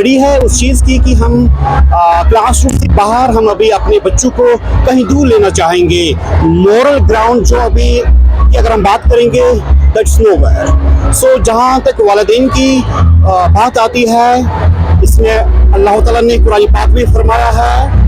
कड़ी है उस चीज़ की कि हम क्लासरूम से बाहर हम अभी अपने बच्चों को कहीं दूर लेना चाहेंगे। मॉरल ग्राउंड जो अभी की अगर हम बात करेंगे दैट्स नोवेयर। सो जहाँ तक वालिदैन की बात आती है, इसमें अल्लाह ताला ने कुरान पाक में फरमाया है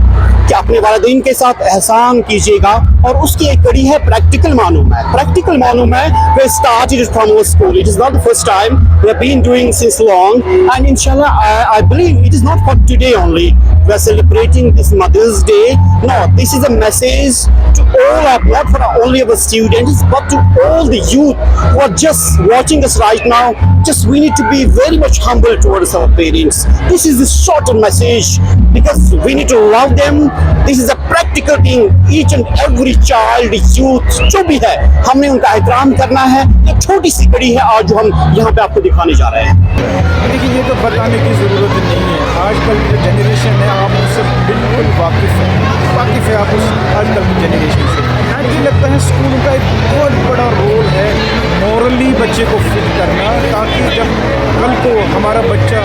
कि अपने वालिदैन के साथ एहसान कीजिएगा, और उसकी एक कड़ी है प्रैक्टिकल मानूं में। प्रैक्टिकल मानूं में we started from our school. It is not the first time, we have been doing since long, and inshallah I believe it is not for today only we are celebrating this Mother's Day. No, this is a message to all our, not for only our students but to all the youth who are just watching us right now. Just we need to be very much humble towards our parents. This is the short message because we need to love them. This is a practical thing. Each and every child, youth जो भी है, हमने उनका एहतराम करना है। ये छोटी सी कड़ी है आज जो हम यहाँ पे आपको दिखाने जा रहे हैं। देखिए, ये तो बताने की ज़रूरत नहीं है। आजकल की जो जनरेशन है आप उससे बिल्कुल वाकिफ़ है आप उस आजकल की जनरेशन से। मुझे लगता है स्कूल का एक बहुत बड़ा रोल है मॉरली बच्चे को फिट करना, ताकि जब कल को हमारा बच्चा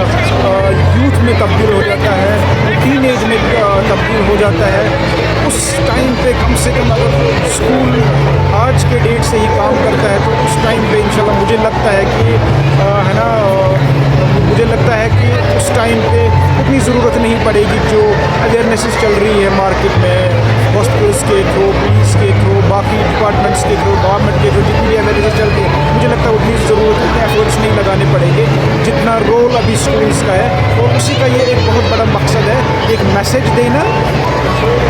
यूथ में तब्दील हो जाता है, टीन एज में तब्दील हो जाता है, उस टाइम पे कम से कम अगर स्कूल आज के डेट से ही काम करता है तो उस टाइम पे इंशाल्लाह मुझे लगता है कि है ना, मुझे लगता है कि उस टाइम पे उतनी ज़रूरत नहीं पड़ेगी जो अवेयरनेसेस चल रही है मार्केट में, हॉस्पिटल्स के थ्रू, पुलिस के थ्रू, बाकी डिपार्टमेंट्स के थ्रू, गवर्नमेंट के थ्रू, जितनी भी अवेयरनेसेस चल रही है, मुझे लगता है उतनी ज़रूरत, उतने एफर्ट्स नहीं लगाने पड़ेंगे जितना रोल अभी स्कूल्स का है। और उसी का ये एक बहुत बड़ा मकसद है, एक मैसेज देना,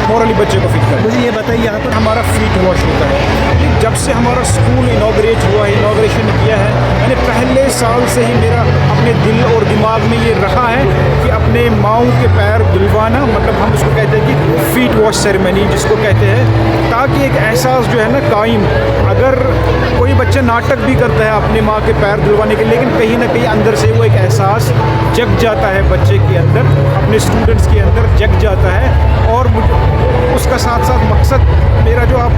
मॉरली बच्चे को फिट करना। मुझे ये बताइए, यहाँ पर हमारा फीट वॉश होता है। जब से हमारा स्कूल इनॉग्रेट हुआ है, इनॉग्रेशन किया है, मैंने पहले साल से ही मेरा अपने दिल और दिमाग में ये रखा है कि अपने माओ के पैर धुलवाना, मतलब हम उसको कहते हैं कि फीट वॉश सेरेमनी जिसको कहते हैं, ताकि एक एहसास जो है ना कायम, अगर कोई बच्चा नाटक भी करता है अपने माँ के पैर धुलवाने के, लेकिन कहीं ना कहीं अंदर से वो एक एहसास जग जाता है बच्चे के अंदर, अपने स्टूडेंट्स के अंदर जग जाता है। और उसका साथ साथ मकसद मेरा जो आप